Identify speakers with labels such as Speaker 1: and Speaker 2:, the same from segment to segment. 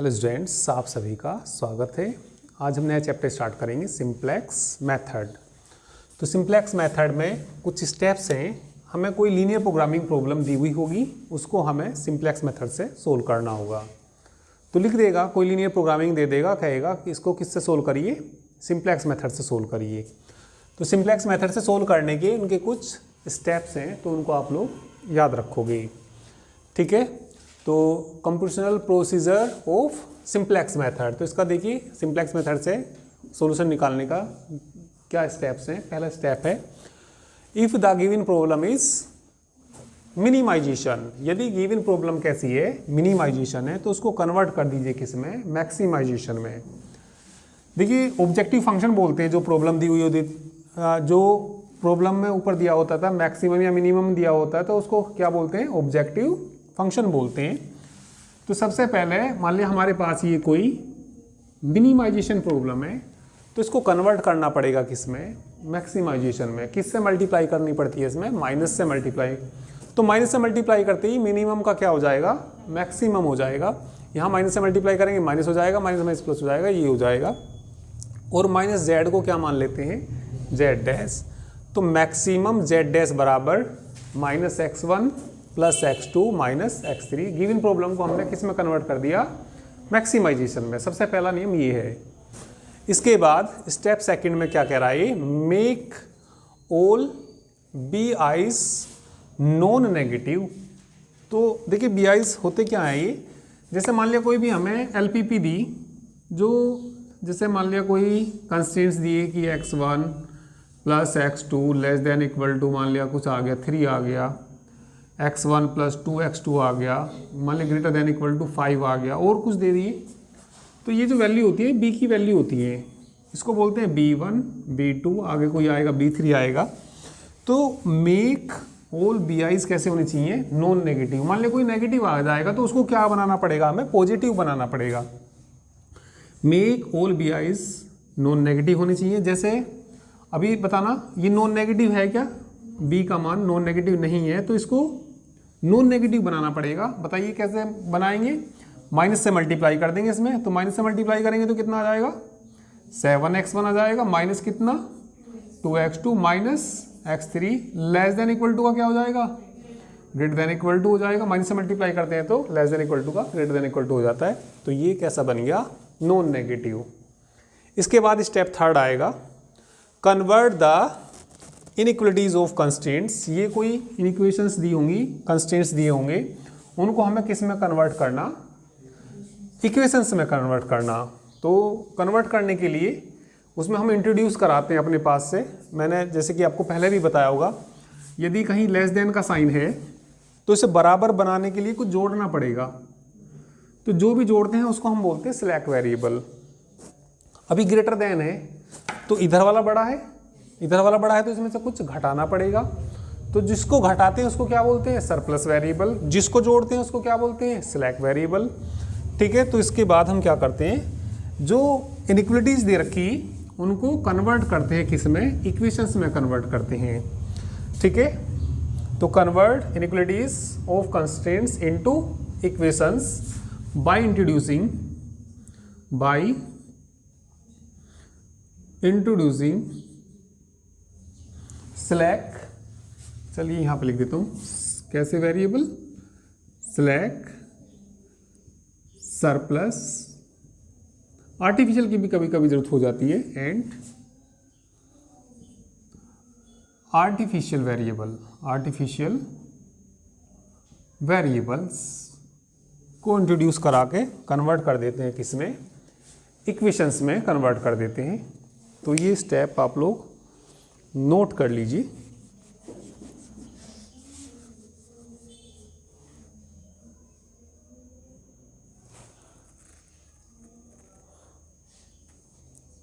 Speaker 1: Hello students, आप सभी का स्वागत है। आज हम नया चैप्टर स्टार्ट करेंगे सिंप्लेक्स मेथड। तो सिंप्लेक्स मेथड में कुछ स्टेप्स हैं। हमें कोई लीनियर प्रोग्रामिंग प्रॉब्लम दी हुई होगी, उसको हमें सिंप्लेक्स मेथड से सोल्व करना होगा। तो लिख देगा, कोई लीनियर प्रोग्रामिंग दे देगा, कहेगा कि इसको किससे सोल्व करिए, सिंप्लेक्स मेथड से सोल्व करिए। तो सिंप्लेक्स मेथड से सोल्व करने के उनके कुछ स्टेप्स हैं, तो उनको आप लोग याद रखोगे। ठीक है, तो computational procedure of simplex method. तो इसका देखिए, सिंप्लेक्स मेथड से सॉल्यूशन निकालने का क्या स्टेप्स हैं। पहला स्टेप है, if the given problem is minimisation. यदि गिवन प्रॉब्लम कैसी है, मिनिमाइजेशन है, तो उसको कन्वर्ट कर दीजिए किस में, मैक्सिमाइजेशन में। देखिए, ऑब्जेक्टिव फंक्शन बोलते हैं जो प्रॉब्लम दी हुई होती, जो प्रॉब्लम में ऊपर दिया होता था मैक्सिमम या मिनिमम दिया होता है, तो उसको क्या बोलते हैं, ऑब्जेक्टिव फंक्शन बोलते हैं। तो सबसे पहले मान लिया हमारे पास ये कोई मिनिमाइजेशन प्रॉब्लम है, तो इसको कन्वर्ट करना पड़ेगा किस में, मैक्सिमाइजेशन में। किससे मल्टीप्लाई करनी पड़ती है इसमें, माइनस से मल्टीप्लाई। तो माइनस से मल्टीप्लाई करते ही मिनिमम का क्या हो जाएगा, मैक्सिमम हो जाएगा। यहाँ माइनस से मल्टीप्लाई करेंगे, माइनस हो जाएगा, माइनस माइनस प्लस हो जाएगा, ये हो जाएगा। और माइनस जेड को क्या मान लेते हैं, जेड डैश। तो मैक्सिमम जेड डैश बराबर minus x1 plus x2 minus x3। Given problem को हमने किस में कन्वर्ट कर दिया, मैक्सिमाइजेशन में। सबसे पहला नियम ये है। इसके बाद स्टेप सेकंड में क्या कह रहा है, make all B eyes non negative. तो देखिए, बी आईज होते क्या है ये, जैसे मान लिया कोई भी हमें एलपीपी दी, जो जैसे मान लिया कोई कंस्ट्रेंट्स दिए कि x1 plus x2 less than equal to, मान लिया कुछ आ गया 3 आ गया, x1 प्लस 2x2 आ गया, मान लिया ग्रेटर देन इक्वल टू 5 आ गया, और कुछ दे दिए। तो ये जो वैल्यू होती है b की वैल्यू होती है, इसको बोलते हैं b1 b2, आगे कोई आएगा b3 आएगा। तो मेक ऑल बी आईज कैसे होनी चाहिए, नॉन नेगेटिव। मान लिया कोई नेगेटिव आ जाएगा तो उसको क्या बनाना पड़ेगा, हमें पॉजिटिव बनाना पड़ेगा। Make all B eyes non negative होनी चाहिए। जैसे अभी बताना, ये नॉन नेगेटिव है क्या, b का मान नॉन नेगेटिव नहीं है, तो इसको नॉन नेगेटिव बनाना पड़ेगा। बताइए कैसे बनाएंगे, माइनस से मल्टीप्लाई कर देंगे इसमें। तो माइनस से मल्टीप्लाई करेंगे तो कितना आ जाएगा, 7x1 आ जाएगा, माइनस कितना 2x2 minus x3 less than equal to का क्या हो जाएगा, ग्रेटर देन इक्वल टू हो जाएगा। माइनस से मल्टीप्लाई करते हैं तो लेस देन इक्वल टू का ग्रेटर देन इक्वल टू हो जाता है। तो ये कैसा बन गया, नॉन नेगेटिव। इसके बाद स्टेप थर्ड आएगा, convert the inequalities of constraints. ये कोई इनइक्वेशंस दी होंगी, कंस्ट्रेंट्स दिए होंगे, उनको हमें किस में कन्वर्ट करना, इक्वेशंस में कन्वर्ट करना। तो कन्वर्ट करने के लिए उसमें हम इंट्रोड्यूस कराते हैं अपने पास से। मैंने जैसे कि आपको पहले भी बताया होगा, यदि कहीं लेस देन का साइन है तो इसे बराबर बनाने के लिए कुछ जोड़ना पड़ेगा। तो जो भी जोड़ते हैं उसको हम बोलते हैं स्लैक वेरिएबल। अभी ग्रेटर देन है तो इधर वाला बड़ा है, इधर वाला बड़ा है, तो इसमें से कुछ घटाना पड़ेगा। तो जिसको घटाते हैं उसको क्या बोलते हैं, सरप्लस वेरिएबल। जिसको जोड़ते हैं उसको क्या बोलते हैं, स्लैक वेरिएबल। ठीक है, तो इसके बाद हम क्या करते हैं, जो इनइक्वलिटीज दे रखी उनको कन्वर्ट करते हैं किस में, इक्वेशंस में कन्वर्ट करते हैं। ठीक है, तो convert inequalities of constraints into equations by introducing slack. चलिए यहाँ पे लिख देता हूँ, कैसे वेरिएबल, स्लैक, सरप्लस, आर्टिफिशियल की भी कभी कभी जरूरत हो जाती है, एंड आर्टिफिशियल वेरिएबल्स को इंट्रोड्यूस करा के कन्वर्ट कर देते हैं किसमें, इक्वेशंस में कन्वर्ट कर देते हैं। तो ये स्टेप आप लोग नोट कर लीजिए।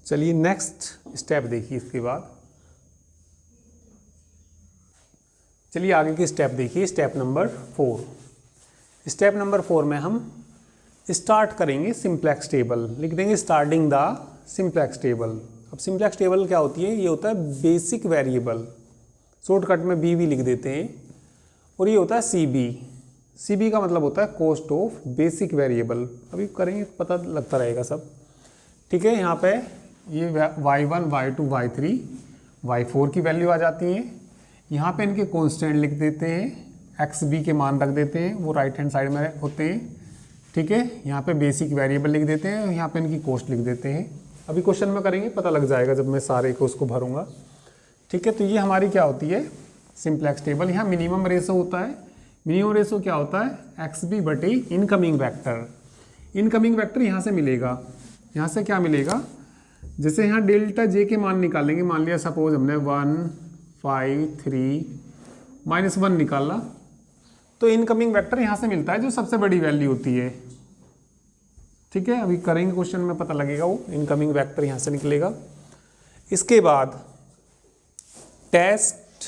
Speaker 1: चलिए नेक्स्ट स्टेप देखिए। इसके बाद चलिए आगे की स्टेप देखिए, स्टेप नंबर 4। स्टेप नंबर 4 में हम स्टार्ट करेंगे सिंप्लेक्स टेबल। लिख देंगे स्टार्टिंग द सिंप्लेक्स टेबल। अब सिंप्लेक्स टेबल क्या होती है, ये होता है बेसिक वेरिएबल, शॉर्टकट में बी भी लिख देते हैं, और ये होता है सी बी, CB का मतलब होता है कॉस्ट ऑफ बेसिक वेरिएबल। अभी करेंगे पता लगता रहेगा सब। ठीक है, यहाँ पे ये y1 y2 y3 y4 की वैल्यू आ जाती है। यहाँ पे इनके कॉन्स्टेंट लिख देते हैं, xb के मान रख देते हैं, वो राइट हैंड साइड में होते हैं। ठीक है, यहाँ पे बेसिक वेरिएबल लिख देते हैं, यहाँ पे इनकी कॉस्ट लिख देते हैं। अभी क्वेश्चन में करेंगे पता लग जाएगा जब मैं सारे को उसको भरूंगा। ठीक है, तो ये हमारी क्या होती है, सिंप्लेक्स टेबल। यहाँ मिनिमम रेशो होता है। मिनिमम रेशो क्या होता है, XB बटे इनकमिंग वेक्टर। इनकमिंग वेक्टर यहाँ से मिलेगा, यहाँ से क्या मिलेगा, जैसे यहाँ डेल्टा जे के मान निकालेंगे। मान लिया सपोज हमने 1 5 3 -1 निकाला, तो इनकमिंग वेक्टर यहाँ से मिलता है जो सबसे बड़ी वैल्यू होती है। ठीक है, अभी करेंगे क्वेश्चन में पता लगेगा, वो इनकमिंग वेक्टर यहाँ से निकलेगा। इसके बाद test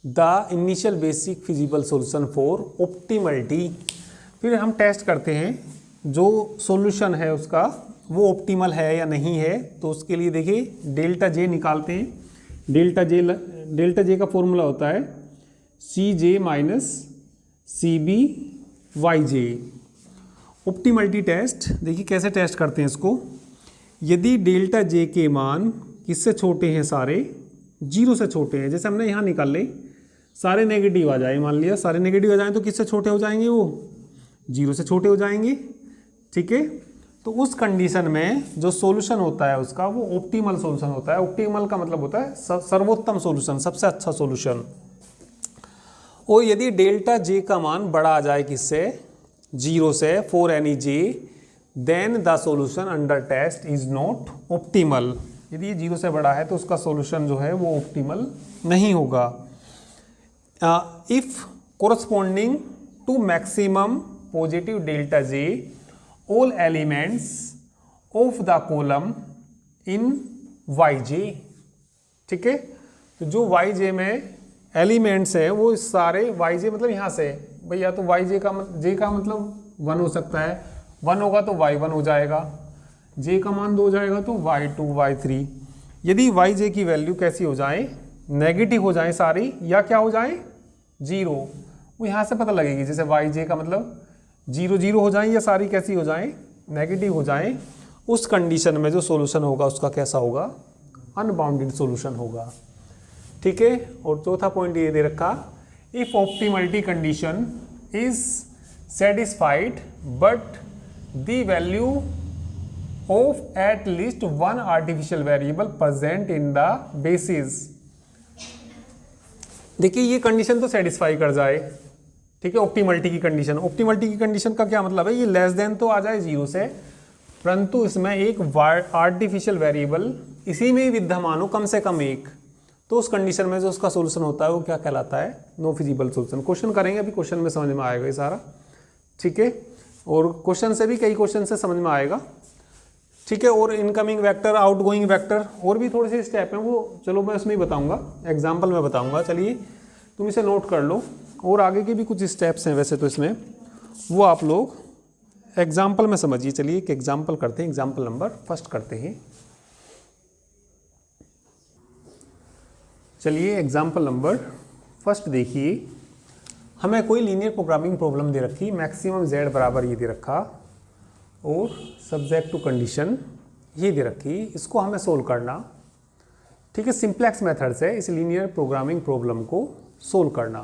Speaker 1: the initial basic feasible solution for optimality. फिर हम टेस्ट करते हैं जो सॉल्यूशन है उसका वो ऑप्टिमल है या नहीं है। तो उसके लिए देखिए डेल्टा जे निकालते हैं। डेल्टा जे का फॉर्मूला होता है CJ minus CB YJ। Optimality test देखिए कैसे टेस्ट करते हैं इसको। यदि डेल्टा जे के मान किससे छोटे हैं, सारे 0 से छोटे हैं, जैसे हमने यहाँ निकाल ले, सारे नेगेटिव आ जाए, मान लिया सारे नेगेटिव आ जाएं तो किससे छोटे हो जाएंगे, वो 0 से छोटे हो जाएंगे। ठीक है, तो उस कंडीशन में जो सॉल्यूशन होता है उसका वो ऑप्टिमल सॉल्यूशन होता है। ऑप्टिमल का मतलब होता है सर्वोत्तम सॉल्यूशन, सबसे अच्छा सॉल्यूशन। और यदि डेल्टा जे का मान बड़ा आ जाए किससे, 0 से, for any J, then the solution under test is not optimal. यदि ये 0 से बड़ा है तो उसका सॉल्यूशन जो है वो ऑप्टिमल नहीं होगा। If corresponding to maximum positive delta J all elements of the column in yj। ठीक है, तो जो yj में एलिमेंट्स है वो सारे yj मतलब यहाँ से भैया, तो yj का j का मतलब 1 हो सकता है, 1 होगा तो y1 हो जाएगा, j का मान 2 हो जाएगा तो y2 y3। यदि yj की वैल्यू कैसी हो जाए, नेगेटिव हो जाए सारी, या क्या हो जाए 0, वो यहाँ से पता लगेगी। जैसे yj का मतलब 0 0 हो जाएं या सारी कैसी हो जाएं, नेगेटिव हो जाएं, उस कंडीशन में जो सॉल्यूशन होगा उसका कैसा होगा, अनबाउंडेड सॉल्यूशन होगा। ठीक है, और चौथा पॉइंट ये दे रखा, if optimality condition is satisfied but the value of at least one artificial variable present in the basis. देखिए ये कंडीशन तो सेटिस्फाई कर जाए। ठीक है, ऑप्टिमलिटी की कंडीशन। ऑप्टिमलिटी की कंडीशन का क्या मतलब है, ये लेस देन तो आ जाए 0 से, परंतु इसमें एक आर्टिफिशियल वेरिएबल इसी में ही विद्यमान हो, कम से कम एक, तो उस कंडीशन में जो उसका सॉल्यूशन होता है वो क्या कहलाता है, नो फिजिबल सॉल्यूशन। क्वेश्चन करेंगे, अभी क्वेश्चन में समझ में आएगा ये सारा। ठीक है, और क्वेश्चन से भी कई क्वेश्चन से समझ में आएगा। ठीक है, और इनकमिंग वेक्टर, आउटगोइंग वेक्टर, और भी थोड़े से स्टेप हैं, वो चलो मैं उसमें ही बताऊंगा, एग्जाम्पल में बताऊंगा। चलिए तुम इसे नोट कर लो, और आगे के भी कुछ स्टेप्स हैं वैसे तो इसमें, वो आप लोग एग्जाम्पल में समझिए। चलिए एक एग्जाम्पल करते हैं, एग्जाम्पल नंबर फर्स्ट करते हैं। चलिए एग्जाम्पल नंबर फर्स्ट देखिए, हमें कोई लीनियर प्रोग्रामिंग प्रॉब्लम दे रखी, मैक्सिमम z बराबर ये दे रखा, और सब्जेक्ट टू कंडीशन ये दे रखी, इसको हमें सोल्व करना। ठीक है, सिंप्लेक्स मेथड से इस लीनियर प्रोग्रामिंग प्रॉब्लम को सोल्व करना।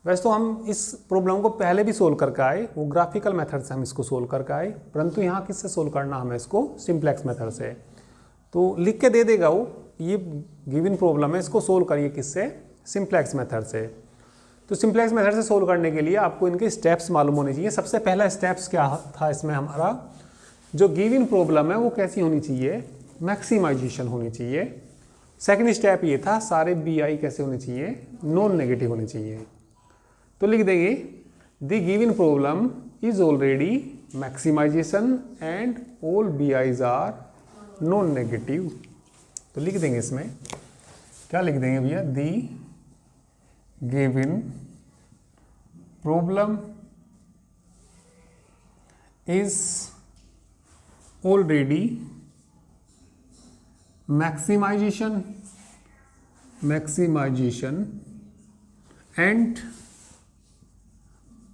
Speaker 1: वैसे तो हम इस प्रॉब्लम को पहले भी सोल्व करके आए, वो ग्राफिकल मेथड से हम इसको सोल्व करके आए, परंतु यहाँ किससे सोल्व करना हमें इसको, सिंप्लेक्स मेथड से। तो लिख के दे देगा वो, ये गिवन प्रॉब्लम है, इसको सोल्व करिए किससे, सिंप्लेक्स मेथड से। तो सिंप्लेक्स मेथड से सोल्व करने के लिए आपको इनके स्टेप्स मालूम होने चाहिए। सबसे पहला स्टेप्स क्या था इसमें हमारा, जो गिवन प्रॉब्लम है वो कैसी होनी चाहिए, मैक्सिमाइजेशन होनी चाहिए। सेकंड स्टेप ये था, सारे BI कैसे होने चाहिए, नॉन नेगेटिव होने चाहिए। तो लिख देंगे the given problem is already maximisation and all BIs are non negative. तो लिख देंगे इसमें, क्या लिख देंगे भैया, the given problem is already maximisation and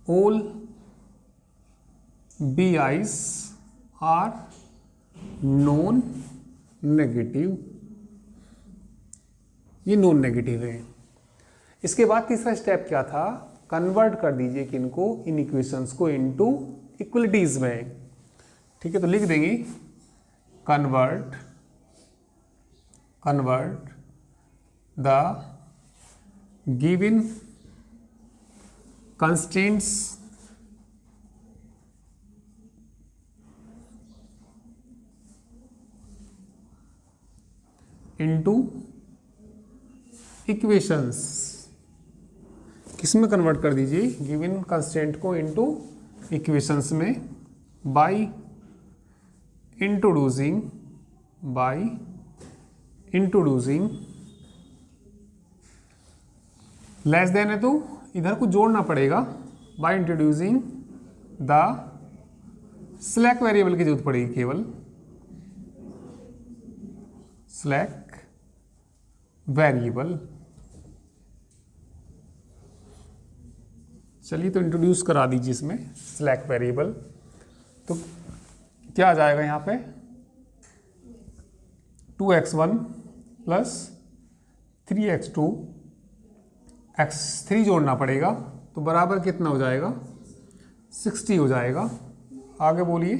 Speaker 1: all BIs are non negative, ये नॉन नेगेटिव है। इसके बाद तीसरा स्टेप क्या था, कन्वर्ट कर दीजिए किनको, इन इक्वेशंस को इनटू इक्वलिटीज में। ठीक है, तो लिख देंगे convert the given constraints into equations. किस में कन्वर्ट कर दीजिए, गिवन कंस्ट्रेंट को इनटू इक्वेशंस में, बाय इंट्रोड्यूसिंग लेस देन है तो इधर कुछ जोड़ना पड़ेगा, by introducing the slack variable की जरूरत पड़ेगी, केवल स्लैक वेरिएबल। चलिए तो इंट्रोड्यूस करा दीजिए इसमें स्लैक वेरिएबल। तो क्या आ जाएगा यहाँ पे, 2x1 प्लस 3x2, x3 जोड़ना पड़ेगा, तो बराबर कितना हो जाएगा, 60 हो जाएगा। आगे बोलिए,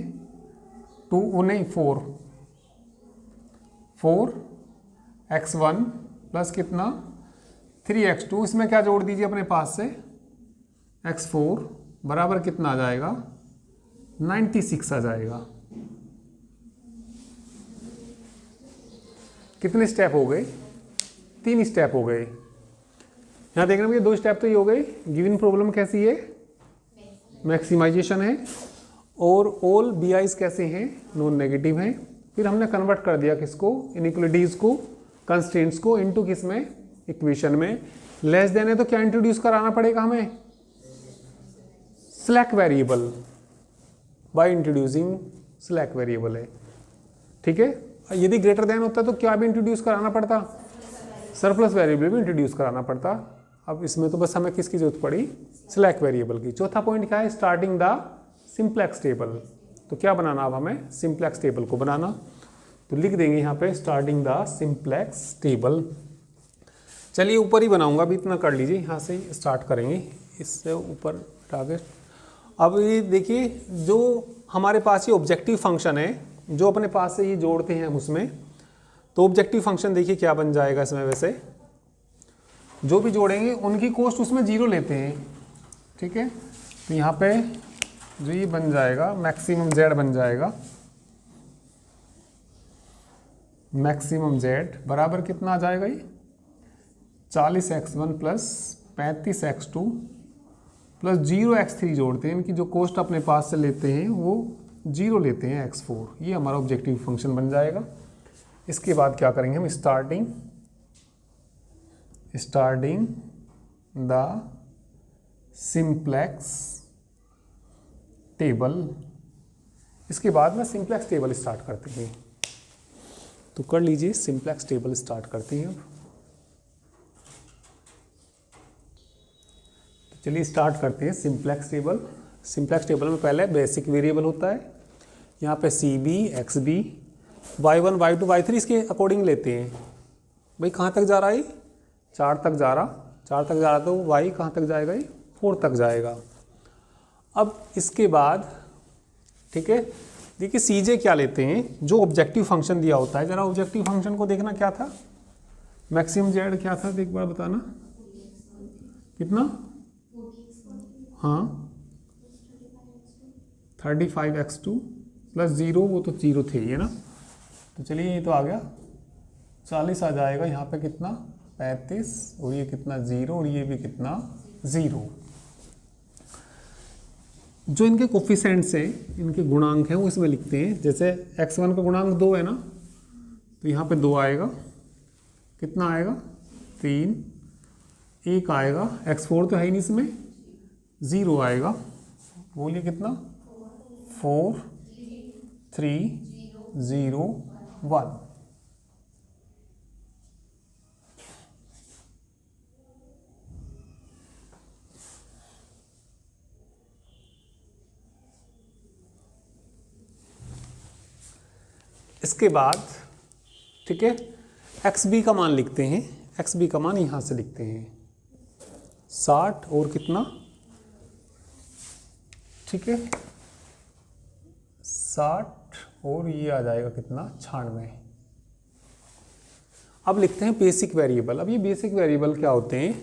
Speaker 1: 4x1 प्लस कितना 3x2, इसमें क्या जोड़ दीजिए अपने पास से, x4 बराबर कितना आ जाएगा, 96 आ जाएगा। कितने स्टेप हो गए, 3 स्टेप हो गए। यहाँ देखना भैया 2 स्टेप तो ये हो गए। गिवन प्रॉब्लम कैसी है, मैक्सिमाइजेशन है, और ऑल BIs कैसे हैं, नॉन नेगेटिव हैं। फिर हमने कन्वर्ट कर दिया किसको, इनइक्वलिटीज को, कंस्ट्रेंट्स को इनटू किस में, इक्वेशन में। लेस देन है तो क्या इंट्रोड्यूस कराना पड़ेगा हमें, slack variable, by introducing slack variable है। ठीक है, यदि ग्रेटर देन होता तो क्या भी इंट्रोड्यूस कराना पड़ता, सरप्लस वेरिएबल भी इंट्रोड्यूस कराना पड़ता। अब इसमें तो बस हमें किसकी जरूरत पड़ी, स्लैक वेरिएबल की। चौथा पॉइंट क्या है, स्टार्टिंग द सिंप्लेक्स टेबल। तो क्या बनाना, अब हमें सिंप्लेक्स टेबल को बनाना। तो लिख देंगे यहाँ पे स्टार्टिंग द सिंप्लेक्स टेबल। चलिए ऊपर ही बनाऊंगा, अभी इतना कर लीजिए, यहाँ से स्टार्ट करेंगे, इससे ऊपर आगे। अब ये देखिए, जो हमारे पास ये ऑब्जेक्टिव फंक्शन है, जो अपने पास से ये जोड़ते हैं हम उसमें, तो ऑब्जेक्टिव फंक्शन देखिए क्या बन जाएगा इसमें। वैसे जो भी जोड़ेंगे उनकी कॉस्ट उसमें 0 लेते हैं। ठीक है, तो यहाँ पे जो ये बन जाएगा, मैक्सिमम z बन जाएगा, मैक्सिमम z बराबर कितना आ जाएगा, ये 40x1 plus 35x2 plus 0x3 जोड़ते हैं। इनकी जो कॉस्ट अपने पास से लेते हैं वो 0 लेते हैं, x4। ये हमारा ऑब्जेक्टिव फंक्शन बन जाएगा। इसके बाद क्या करेंगे हम, स्टार्टिंग द सिंप्लेक्स टेबल। इसके बाद में सिंप्लेक्स टेबल स्टार्ट करते हैं। तो कर लीजिए, सिंप्लेक्स टेबल स्टार्ट करते हैं अब। तो चलिए स्टार्ट करते हैं सिंप्लेक्स टेबल। सिंप्लेक्स टेबल में पहले बेसिक वेरिएबल होता है, यहाँ पे CB, XB, Y1, Y2, Y3 इसके अकॉर्डिंग लेते हैं। भाई कहाँ तक जा रहा है, 4 तक जा रहा, 4 तक जा रहा, तो Y कहाँ तक जाएगा, ये 4 तक जाएगा। अब इसके बाद ठीक है, देखिए CJ क्या लेते हैं, जो ऑब्जेक्टिव फंक्शन दिया होता है। जरा ऑब्जेक्टिव फंक्शन को देखना क्या था, मैक्सिमम Z क्या था, एक बार बताना कितना, हाँ 35x2 प्लस 0, वो तो 0 थे ये ना। तो चलिए ये तो आ गया, 40 आ जाएगा। यहाँ पे कितना 35, और ये कितना 0, और ये भी कितना 0। जो इनके कोफिशिएंट्स हैं, इनके गुणांक हैं, वो इसमें लिखते हैं। जैसे x1 का गुणांक 2 है ना, तो यहाँ पे 2 आएगा, कितना आएगा 3, 1 आएगा, x4 तो है ही नहीं इसमें, 0 आएगा। बोलिए कितना 4, 3, 0, 1। इसके बाद ठीक है एक्स बी का मान लिखते हैं, एक्स बी का मान यहाँ से लिखते हैं 60 और कितना, ठीक है 60 और ये आ जाएगा कितना 96। अब लिखते हैं बेसिक वेरिएबल। अब ये बेसिक वेरिएबल क्या होते हैं,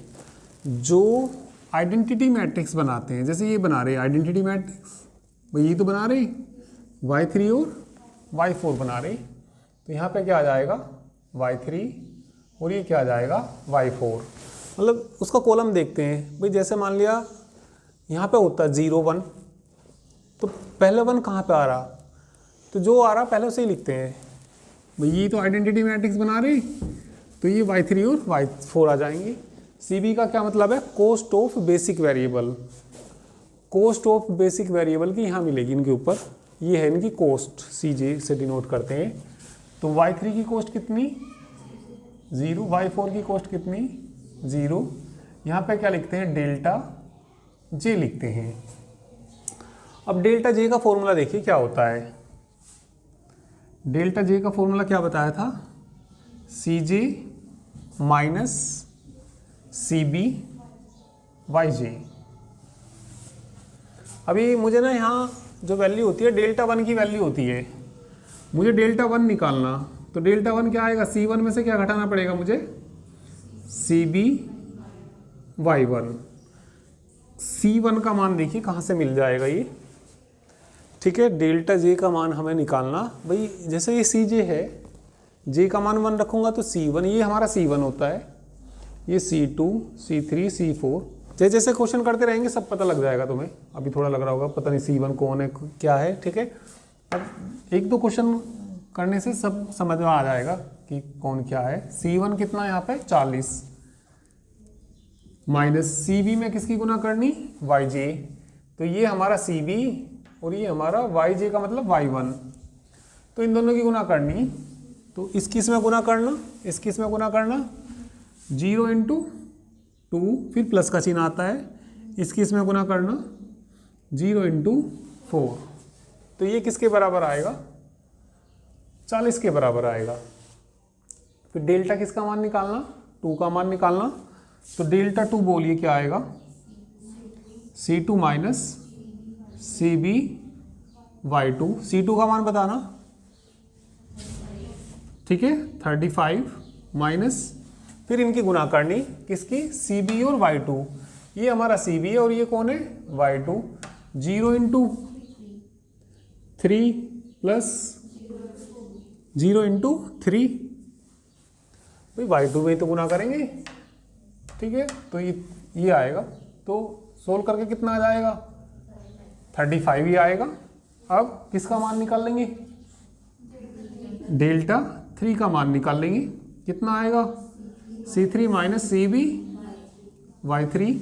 Speaker 1: जो आइडेंटिटी मैट्रिक्स बनाते हैं, जैसे ये बना रहे आइडेंटिटी मैट्रिक्स, भाई ये तो बना रहे y3 और y4 बना रहे, तो यहाँ पे क्या आ जाएगा y3 और ये क्या आ जाएगा y4। मतलब उसका कॉलम देखते हैं, भाई जैसे मान लिया यहाँ पे होता है 0 1, तो पहले 1 कहाँ पे आ रहा, तो जो आ रहा पहले उसे ही लिखते हैं। भाई ये तो आइडेंटिटी मैट्रिक्स बना रहे, तो ये y3 और y4 आ जाएंगे। CB का क्या मतलब है, cost of basic variable. Cost of basic variable की यहाँ मिलेगी इनके ऊपर, ये है इनकी कॉस्ट, CJ से डिनोट करते हैं। तो y3 की कॉस्ट कितनी 0, y4 की कॉस्ट कितनी 0। यहाँ पे क्या लिखते हैं डेल्टा J लिखते हैं। अब डेल्टा J का फॉर्मूला देखिए क्या होता है, डेल्टा J का फॉर्मूला क्या बताया था, CJ माइनस CB YJ। अभी मुझे ना यहाँ जो वैल्यू होती है डेल्टा 1 की वैल्यू होती है, मुझे डेल्टा 1 निकालना, तो डेल्टा 1 क्या आएगा, C1 में से क्या घटाना पड़ेगा मुझे, CB Y1। C1 का मान देखिए कहाँ से मिल जाएगा ये, ठीक है डेल्टा J का मान हमें निकालना। भाई जैसे ये CJ है, J का मान 1 रखूँगा तो C1, ये हमारा C1 होता है, ये C2 C3 C4, जैसे जैसे क्वेश्चन करते रहेंगे सब पता लग जाएगा तुम्हें। अभी थोड़ा लग रहा होगा पता नहीं C1 कौन है क्या है, ठीक है अब एक दो क्वेश्चन करने से सब समझ में आ जाएगा कि कौन क्या है। C1 कितना यहाँ पे 40, माइनस CB में किसकी गुना करनी YJ, तो ये हमारा CB और ये हमारा YJ का मतलब Y1, तो इन दोनों की गुना करनी, तो इसकी इसमें गुना करना, इसकी इसमें गुना करना, 0 × 2 फिर प्लस का चिन्ह आता है, इसकी इसमें गुना करना 0 × 4, तो ये किसके बराबर आएगा 40 के बराबर आएगा। फिर डेल्टा किसका मान निकालना, 2 का मान निकालना, तो डेल्टा 2 बोलिए क्या आएगा, C2 minus CB Y2, C2 का मान बताना, ठीक है 35 माइनस, फिर इनकी गुना करनी किसकी, CB और Y2, ये हमारा CB है और ये कौन है Y2, 0 × 3 प्लस 0 × 3, भाई Y2 में तो गुना करेंगे, ठीक है तो ये आएगा, तो सोल्व करके कितना आ जाएगा 35 ही आएगा। अब किसका मान निकाल लेंगे, डेल्टा 3 का मान निकाल लेंगे, कितना आएगा C3 माइनस CB Y3,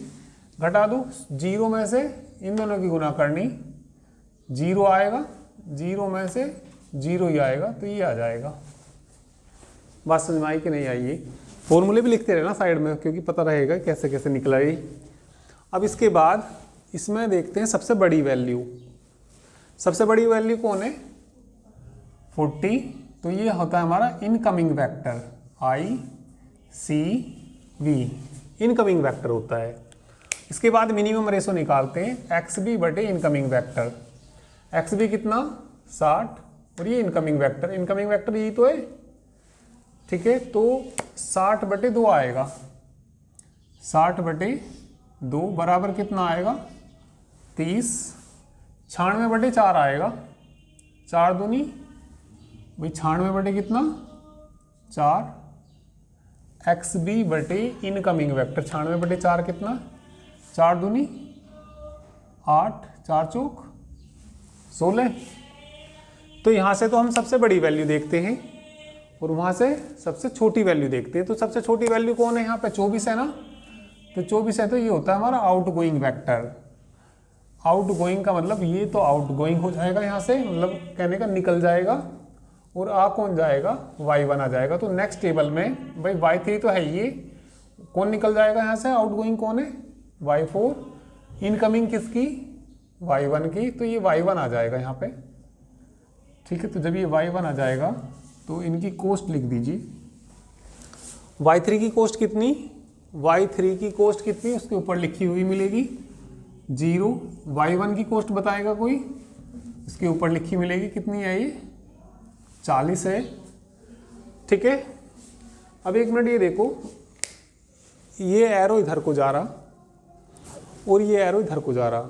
Speaker 1: घटा दो 0 में से इन दोनों की गुना करनी, 0 आएगा, 0 में से 0 ही आएगा, तो ये आ जाएगा। बात समझ में आई कि नहीं आई, ये फॉर्मूले भी लिखते रहना साइड में क्योंकि पता रहेगा कैसे कैसे निकला ये। अब इसके बाद इसमें देखते हैं सबसे बड़ी वैल्यू, सबसे बड़ी वैल्यू कौन है 40, तो ये होता है हमारा incoming vector ICV, incoming vector होता है। इसके बाद मिनिमम रेशो निकालते हैं XB बटे इनकमिंग वेक्टर, XB कितना 60 और ये इनकमिंग वेक्टर, इनकमिंग वेक्टर यही तो है, ठीक है तो 60 बटे 2 आएगा, 60 बटे 2 बराबर कितना आएगा 30, 96 बटे 4 आएगा, 4 दूनी भाई 96 बटे कितना 4, XB बटे इनकमिंग वेक्टर 96 बटे 4 कितना 4 दूनी 8, 4 चौक 16। तो यहाँ से तो हम सबसे बड़ी वैल्यू देखते हैं और वहाँ से सबसे छोटी वैल्यू देखते हैं, तो सबसे छोटी वैल्यू कौन है यहाँ पे 24 है ना, तो 24 है, तो ये होता है हमारा आउटगोइंग वेक्टर। आउटगोइंग का मतलब ये तो आउटगोइंग हो जाएगा यहाँ से, मतलब कहने का निकल जाएगा, और आ कौन जाएगा Y1 आ जाएगा। तो नेक्स्ट टेबल में भाई Y3 तो है, ये कौन निकल जाएगा यहाँ से, आउटगोइंग कौन है Y4, इनकमिंग किसकी Y1 की, तो ये Y1 आ जाएगा यहाँ पे। ठीक है, तो जब ये y1 आ जाएगा तो इनकी कॉस्ट लिख दीजिए। y3 की कॉस्ट कितनी, y3 की कॉस्ट कितनी उसके ऊपर लिखी हुई मिलेगी 0। y1 की कॉस्ट बताएगा कोई, इसके ऊपर लिखी मिलेगी कितनी है ये 40 है। ठीक है, अब एक मिनट ये देखो, ये एरो इधर को जा रहा और ये एरो इधर को जा रहा,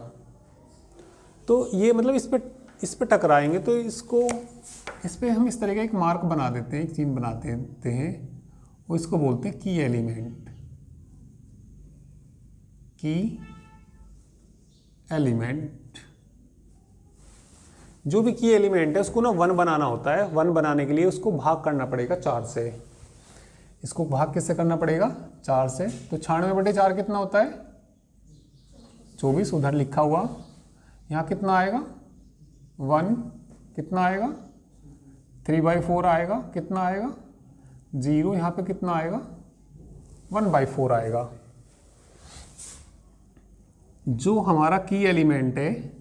Speaker 1: तो ये मतलब इस पे टकराएंगे, तो इस पे हम इस तरह का एक मार्क बना देते हैं, एक चिन्ह बना देते हैं और इसको बोलते हैं की एलिमेंट। की एलिमेंट, जो भी की एलिमेंट है उसको ना 1 बनाना होता है। 1 बनाने के लिए उसको भाग करना पड़ेगा 4 से। इसको भाग किससे करना पड़ेगा 4 से, तो 96/4 कितना होता है 24, उधर लिखा हुआ। यहाँ कितना आएगा 1, कितना आएगा 3/4 आएगा, कितना आएगा 0, यहाँ पे कितना आएगा 1/4 आएगा। जो हमारा की एलिमेंट है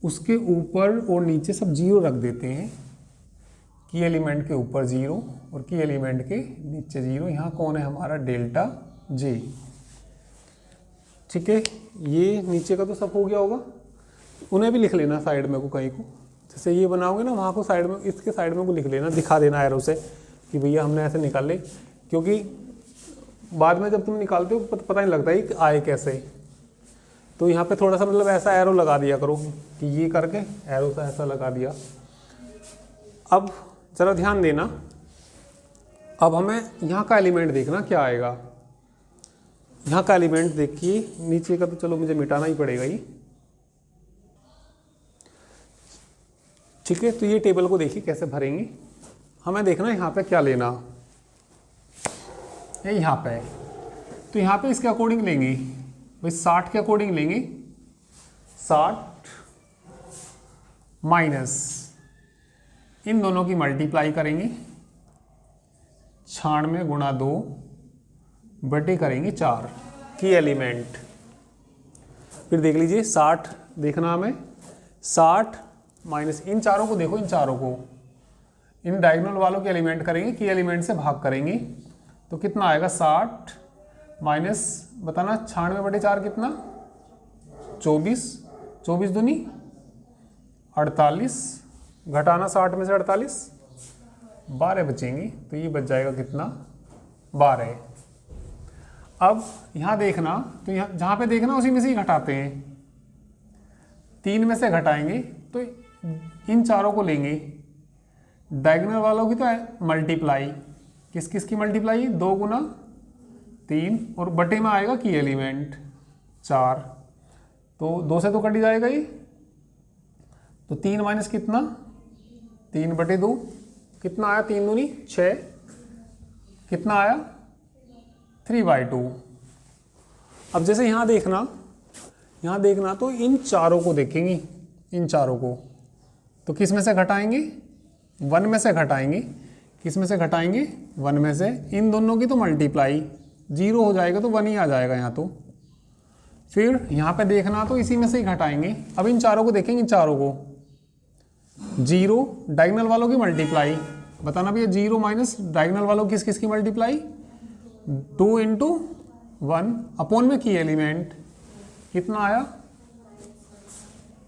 Speaker 1: उसके ऊपर और नीचे सब 0 रख देते हैं। की एलिमेंट के ऊपर 0 और की एलिमेंट के नीचे 0। यहाँ कौन है हमारा डेल्टा जे। ठीक है, ये नीचे का तो सब हो गया होगा, उन्हें भी लिख लेना साइड में को, कहीं को जैसे ये बनाओगे ना वहाँ को साइड में, इसके साइड में को लिख लेना, दिखा देना एरो से कि भैया हमने ऐसे निकाले, क्योंकि बाद में जब तुम निकालते हो पता नहीं लगता कि आए कैसे। तो यहाँ पे थोड़ा सा मतलब ऐसा एरो लगा दिया करो कि ये करके एरो सा ऐसा लगा दिया। अब ज़रा ध्यान देना, अब हमें यहाँ का एलिमेंट देखना क्या आएगा। यहाँ का एलिमेंट देखिए, नीचे का तो चलो मुझे मिटाना ही पड़ेगा ही। ठीक है, तो ये टेबल को देखिए कैसे भरेंगे। हमें देखना यहाँ पे क्या लेना है, यहाँ पे तो यहाँ पे इसके अकॉर्डिंग लेंगे भाई 60 के अकॉर्डिंग लेंगे। 60 माइनस इन दोनों की मल्टीप्लाई करेंगे 96 गुणा 2 बटे करेंगे 4 की एलिमेंट। फिर देख लीजिए 60 देखना हमें, 60 माइनस इन चारों को देखो, इन चारों को इन डायगोनल वालों के एलिमेंट करेंगे, की एलिमेंट से भाग करेंगे तो कितना आएगा 60 माइनस बताना 96/4 कितना 24, 24 दूनी 48, घटाना 60 में से 48, 12 बचेंगी, तो ये बच जाएगा कितना 12। अब यहाँ देखना, तो यहाँ जहाँ पे देखना उसी में से ही घटाते हैं, 3 में से घटाएंगे तो इन चारों को लेंगे, डायगोनल वालों की तो मल्टीप्लाई, किस किस की मल्टीप्लाई 2 गुना 3 और बटे में आएगा की एलिमेंट 4, तो 2 से तो कट ही जाएगा ये, तो 3 माइनस कितना 3/2 कितना आया 3 दूनी 6, कितना आया 3/2। अब जैसे यहाँ देखना तो इन चारों को देखेंगे, इन चारों को तो किस में से घटाएंगे 1 में से घटाएंगे, किस में से घटाएंगे 1 में से, इन दोनों की तो मल्टीप्लाई 0 हो जाएगा तो 1 ही आ जाएगा यहाँ तो। फिर यहाँ पे देखना तो इसी में से ही घटाएंगे। अब इन चारों को देखेंगे, इन चारों को 0 डायगोनल वालों की मल्टीप्लाई, बताना भैया 0 माइनस डायगोनल वालों किस किस की मल्टीप्लाई 2 × 1 अपॉन में की एलिमेंट कितना आया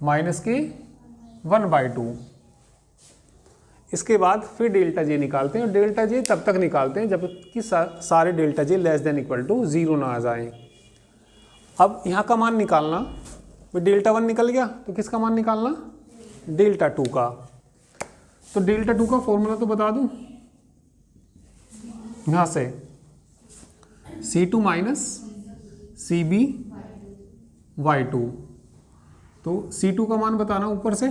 Speaker 1: माइनस के 1/2। इसके बाद फिर डेल्टा जे निकालते हैं, और डेल्टा जे तब तक निकालते हैं जब कि सारे delta J less than equal to 0 ना आ जाए। अब यहाँ का मान निकालना, डेल्टा 1 निकल गया तो किसका मान निकालना डेल्टा 2 का। तो डेल्टा 2 का फॉर्मूला तो बता दूं, यहाँ से C2 माइनस CB/2, तो C2 का मान बताना ऊपर से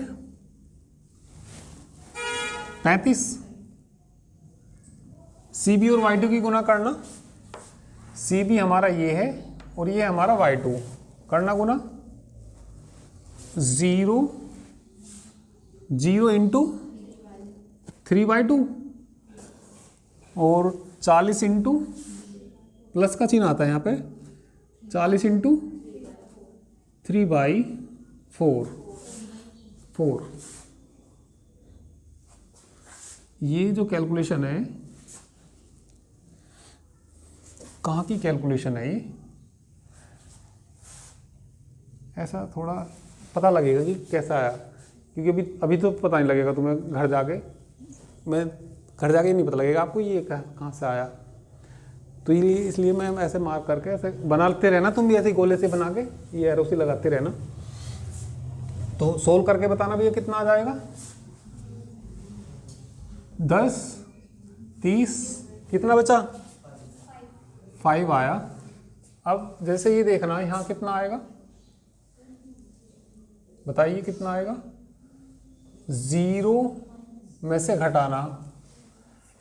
Speaker 1: 35, CB और Y2 की गुना करना, CB हमारा ये है और ये हमारा Y2 करना गुना 0 × 3/2 और 40 × प्लस का चिन्ह आता है यहाँ पे 40 × 3/4 ये जो कैलकुलेशन है, कहाँ की कैलकुलेशन है ये, ऐसा थोड़ा पता लगेगा कि कैसा आया, क्योंकि अभी तो पता नहीं लगेगा तुम्हें, घर जाके नहीं पता लगेगा आपको ये कहाँ से आया। तो ये इसलिए मैं ऐसे मार्क करके ऐसे बनाते रहना, तुम भी ऐसे गोले से बना के ये एरो से लगाते रहना। तो सोल्व करके बताना भैया कितना आ जाएगा। 10, 30, कितना बचा, 5 आया। अब जैसे ये देखना यहाँ कितना आएगा, बताइए कितना आएगा। 0 में से घटाना,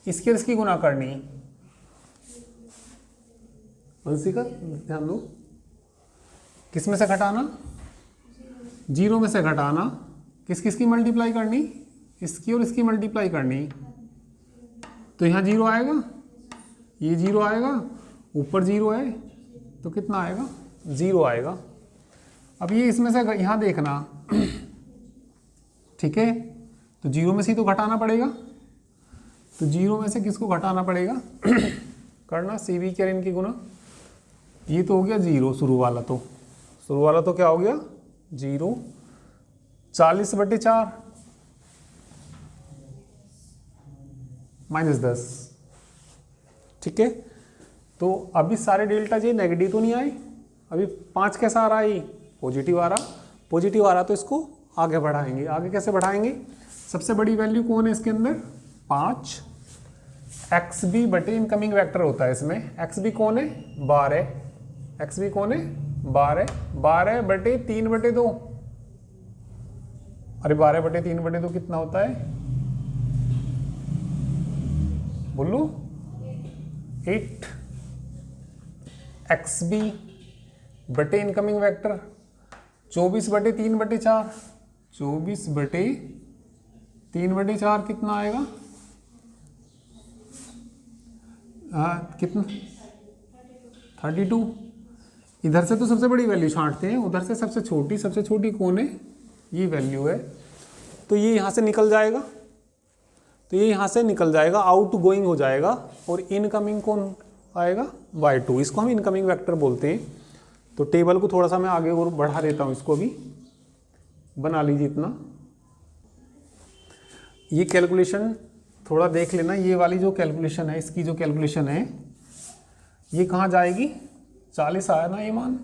Speaker 1: इसकी और इसकी गुना करनी, उसी का ध्यान दो, किस में से घटाना, 0 में से घटाना, किस किस की मल्टीप्लाई करनी, इसकी और इसकी मल्टीप्लाई करनी। तो यहाँ 0 आएगा, ये 0 आएगा, ऊपर 0 है तो कितना आएगा, 0 आएगा। अब ये इसमें से यहाँ देखना, ठीक है, तो 0 में से ही तो घटाना पड़ेगा, तो 0 में से किसको घटाना पड़ेगा करना, CV के इनकी गुना। ये तो हो गया 0 शुरू वाला तो क्या हो गया 0, 40/4 -10, ठीक है। तो अभी सारे डेल्टा जे नेगेटिव तो नहीं आए, अभी 5 कैसा आ रहा है, पॉजिटिव आ रहा, तो इसको आगे बढ़ाएंगे। आगे कैसे बढ़ाएंगे, सबसे बड़ी वैल्यू कौन है इसके अंदर, 5, XB बटे इनकमिंग वेक्टर होता है इसमें, XB कौन है 12, XB कौन है 12 बटे 3/2, अरे 12 बटे 3/2 कितना होता है, बोलो 8, XB बटे इनकमिंग वेक्टर 24 बटे 3/4, 24 बटे 3/4 कितना आएगा, कितना 32। इधर से तो सबसे बड़ी वैल्यू छांटते हैं, उधर से सबसे छोटी कौन है, ये वैल्यू है, तो ये यहाँ से निकल जाएगा, आउट गोइंग हो जाएगा, और इनकमिंग कौन आएगा, y2, इसको हम इनकमिंग वेक्टर बोलते हैं। तो टेबल को थोड़ा सा मैं आगे और बढ़ा देता हूँ, इसको भी बना लीजिए इतना। ये कैलकुलेशन थोड़ा देख लेना, ये वाली जो कैलकुलेशन है, इसकी जो कैलकुलेशन है ये कहाँ जाएगी, 40 आया ना ये मान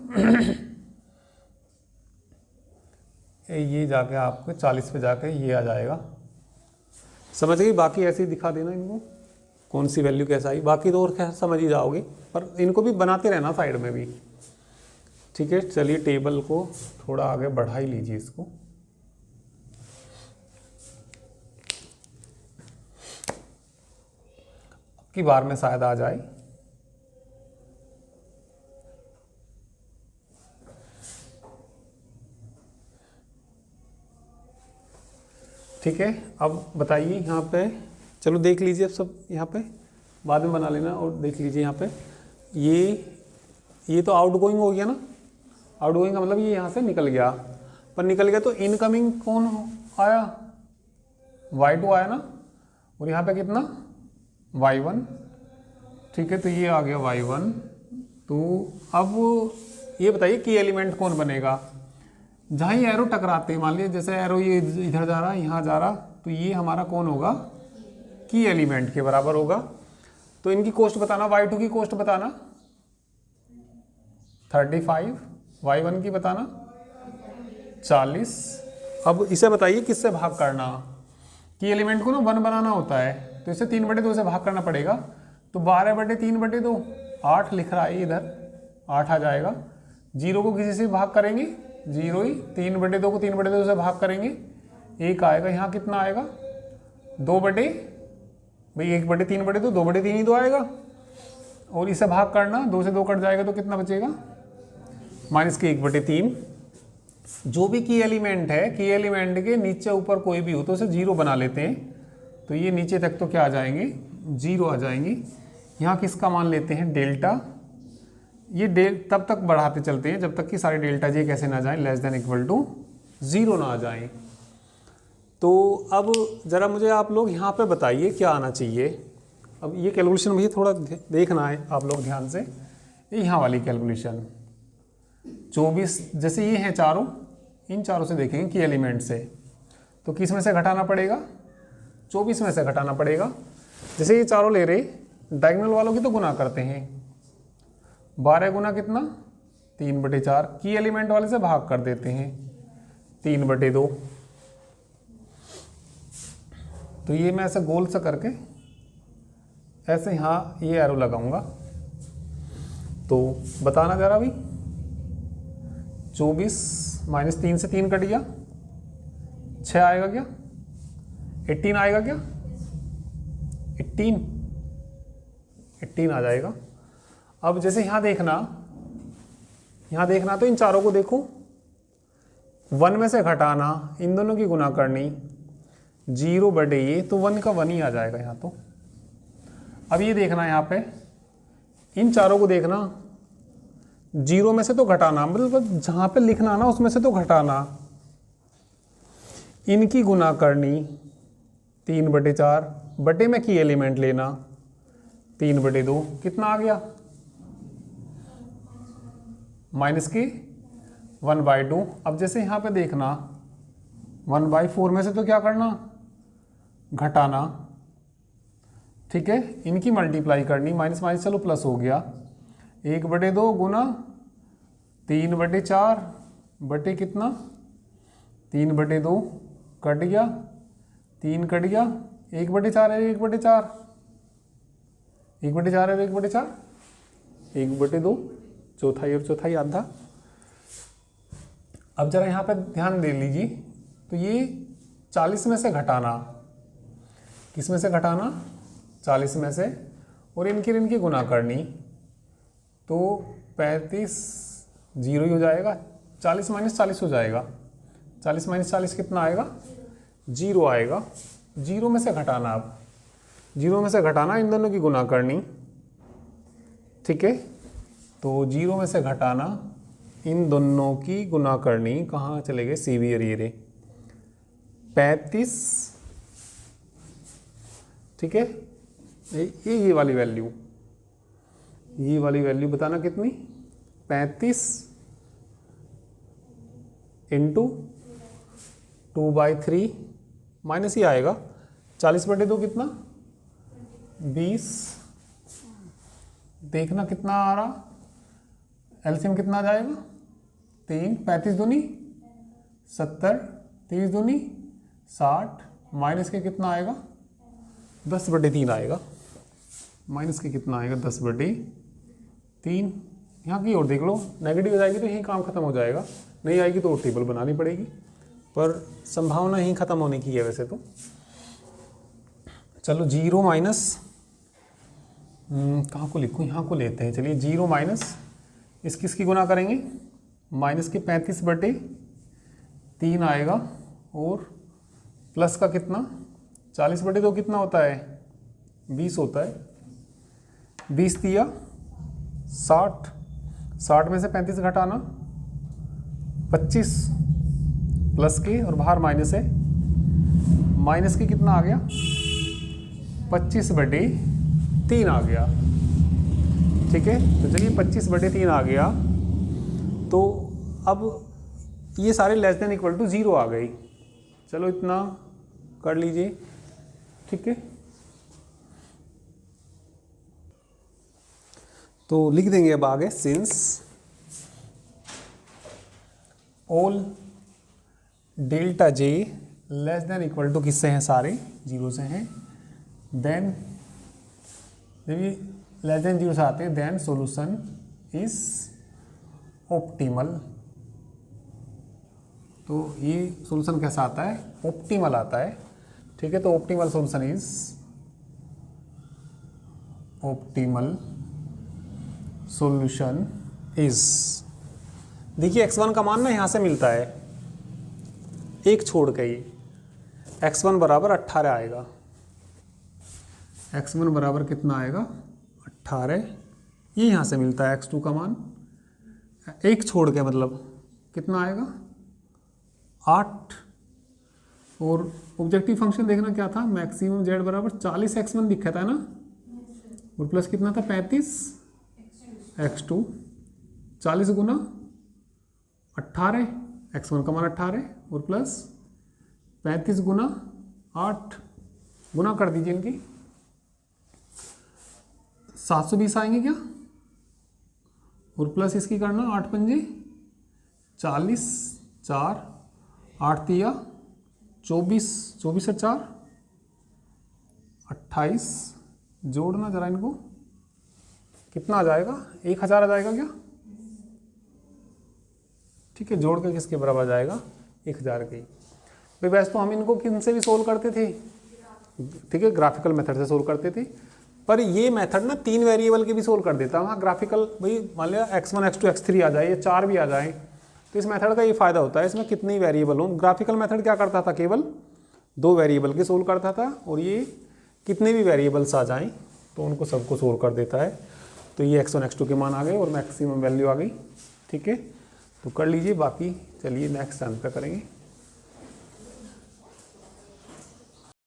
Speaker 1: ये जाके आपको 40 पे जाके ये आ जाएगा, समझ गई। बाकी ऐसे ही दिखा देना इनको, कौन सी वैल्यू कैसा आई, बाकी तो और समझ ही जाओगे, पर इनको भी बनाते रहना साइड में भी, ठीक है। चलिए टेबल को थोड़ा आगे बढ़ा ही लीजिए इसको, की बार में शायद आ जाए। ठीक है, अब बताइए यहाँ पे, चलो देख लीजिए अब सब, यहाँ पे बाद में बना लेना, और देख लीजिए यहाँ पे ये तो आउटगोइंग हो गया ना, आउटगोइंग का मतलब ये यहाँ से निकल गया, पर निकल गया तो इनकमिंग कौन आया, y2 आया ना, और यहाँ पे कितना y1, ठीक है, तो ये आ गया y1। तो अब ये बताइए की एलिमेंट कौन बनेगा, जहाँ ये एरो टकराते हैं, मान लीजिए जैसे एरो ये इधर जा रहा है, यहाँ जा रहा, तो ये हमारा कौन होगा, की एलिमेंट के बराबर होगा। तो इनकी कॉस्ट बताना, y2 की कॉस्ट बताना 35, y1 की बताना 40। अब इसे बताइए किससे भाग करना, की एलिमेंट को ना 1 बनाना होता है, तो इसे 3/2 से भाग करना पड़ेगा। तो 12 बटे 3/2, 8 लिख रहा है इधर, 8 आ जाएगा। 0 को किसी से भाग करेंगे, 0 ही, 3/2 को 3/2 से भाग करेंगे, 1 आएगा। यहाँ कितना आएगा, 2 बटे, भाई 1 बटे 3/2, 2 बटे 3 ही तो आएगा, और इसे भाग करना, 2 से 2 कट जाएगा तो कितना बचेगा, -1/3। जो भी की एलिमेंट है, की एलिमेंट के नीचे ऊपर कोई भी हो तो उसे 0 बना लेते हैं, तो ये नीचे तक तो क्या आ जाएंगे, 0 आ जाएंगे। यहाँ किसका मान लेते हैं, डेल्टा, ये तब तक बढ़ाते चलते हैं जब तक कि सारे डेल्टा जे कैसे ना जाए, लेस देन इक्वल टू 0 ना आ जाए। तो अब ज़रा मुझे आप लोग यहाँ पे बताइए क्या आना चाहिए। अब ये कैलकुलेशन मुझे थोड़ा देखना है आप लोग ध्यान से। ये यहाँ वाली कैलकुलेशन 24, जैसे ये हैं चारों, इन चारों से देखेंगे कि एलिमेंट से, तो किस में से घटाना पड़ेगा, 24 में से घटाना पड़ेगा। जैसे ये चारों ले रहे, डायगोनल वालों की तो गुना करते हैं, 12 गुना कितना 3/4, की एलिमेंट वाले से भाग कर देते हैं 3/2। तो ये मैं ऐसे गोल सा करके ऐसे यहाँ ये एरो लगाऊंगा। तो बताना जरा भाई, 24 माइनस 3 से 3 कट गया, 6 आएगा क्या, 18 आएगा क्या, 18 आ जाएगा। अब जैसे यहाँ देखना तो इन चारों को देखो, 1 में से घटाना, इन दोनों की गुना करनी, 0/, ये तो 1 का 1 ही आ जाएगा यहाँ तो। अब ये देखना यहाँ पे, इन चारों को देखना, 0 में से तो घटाना, मतलब जहाँ पे लिखना ना उसमें से तो घटाना, इनकी गुना करनी 3/4, बटे में की एलिमेंट लेना 3/2, कितना आ गया माइनस के 1/2। अब जैसे यहाँ पे देखना 1/4 में से तो क्या करना, घटाना, ठीक है, इनकी मल्टीप्लाई करनी, माइनस माइनस चलो प्लस हो गया, 1/2 गुना 3/4 बटे कितना 3/2, कट गया 3 कट गया, 1/4 है 1/4, 1/4 है 1/4, 1/2, चौथाई और चौथाई आधा। अब जरा यहाँ पे ध्यान दे लीजिए, तो ये 40 में से घटाना, किस में से घटाना 40 में से, और इनकी गुना करनी, तो 35 0 ही हो जाएगा, 40 माइनस 40 हो जाएगा, 40 माइनस 40 कितना आएगा 0 आएगा। 0 में से घटाना, अब 0 में से घटाना, इन दोनों की गुना करनी, ठीक है, तो 0 में से घटाना, इन दोनों की गुना करनी, कहाँ चले गए सी वी और ये रे, 35, ठीक है, ये वाली वैल्यू, ये वाली वैल्यू बताना कितनी, 35 इंटू 2/3 माइनस ही आएगा, 40/2 कितना 20, देखना कितना आ रहा, एलसीएम कितना आ जाएगा 3, 35 दूनी 70, 30 दूनी 60, माइनस के कितना आएगा 10/3 आएगा, माइनस के कितना आएगा 10/3। यहाँ की और देख लो, नेगेटिव हो जाएगी तो यही काम खत्म हो जाएगा, नहीं आएगी तो टेबल बनानी पड़ेगी, पर संभावना ही खत्म होने की है वैसे तो। चलो 0 माइनस, कहाँ को लिखूँ, यहाँ को लेते हैं, चलिए 0 माइनस इस किसकी गुना करेंगे, माइनस के 35/3 आएगा, और प्लस का कितना 40/2 कितना होता है 20 होता है, 20 दिया 60, 60 में से 35 घटाना 25, प्लस के और बाहर माइनस है, माइनस के कितना आ गया 25/3 आ गया, ठीक है। तो चलिए 25/3 आ गया, तो अब ये सारे लेस देन इक्वल टू 0 आ गई, चलो इतना कर लीजिए, ठीक है। तो लिख देंगे अब आगे, since all delta J less than equal to किससे हैं, सारे 0 से हैं, देन जब ये लेस देन 0 से आते हैं, देन सॉल्यूशन इज ऑप्टिमल। तो ये सॉल्यूशन कैसा आता है, ऑप्टिमल आता है, ठीक है। तो optimal solution is, optimal solution is, देखिए x1 का मान ना यहाँ से मिलता है, एक छोड़ के ही, x1 बराबर 18 आएगा, x1 बराबर कितना आएगा 18, ये यहाँ से मिलता है x2 का मान, एक छोड़ के मतलब कितना आएगा 8, और ऑब्जेक्टिव फंक्शन देखना क्या था, मैक्सिमम जेड बराबर 40x1 दिखा था ना, और प्लस कितना था 35x2, 40 गुना 18, x1 का मान 18 और प्लस 35 गुना 8, गुना कर दीजिए इनकी, 720 आएंगे क्या, और प्लस इसकी करना 8 पंजे 40, 4 8 तिया 24, 24 से 4 28, जोड़ना जरा इनको, कितना आ जाएगा 1000 आ जाएगा क्या, ठीक है, जोड़ के किसके बराबर आ जाएगा 1000 के। भाई वैसे तो हम इनको किन से भी सोल्व करते थे, ठीक है, ग्राफिकल मेथड से सोल्व करते थे, पर ये मेथड ना 3 वेरिएबल के भी सोल्व कर देता है। वहाँ ग्राफिकल भाई मान लिया x1 x2 x3 आ जाए, ये 4 भी आ जाए, तो इस मेथड का ये फायदा होता है, इसमें कितने वेरिएबल हो। ग्राफिकल मेथड क्या करता था, केवल 2 वेरिएबल के सोल्व करता था, और ये कितने भी वेरिएबल्स आ जाएं तो उनको सबको सोल्व कर देता है। तो ये x1 x2 के मान आ गए और मैक्सिमम वैल्यू आ गई, ठीक है, तो कर लीजिए, बाकी चलिए नेक्स्ट टाइम पे करेंगे।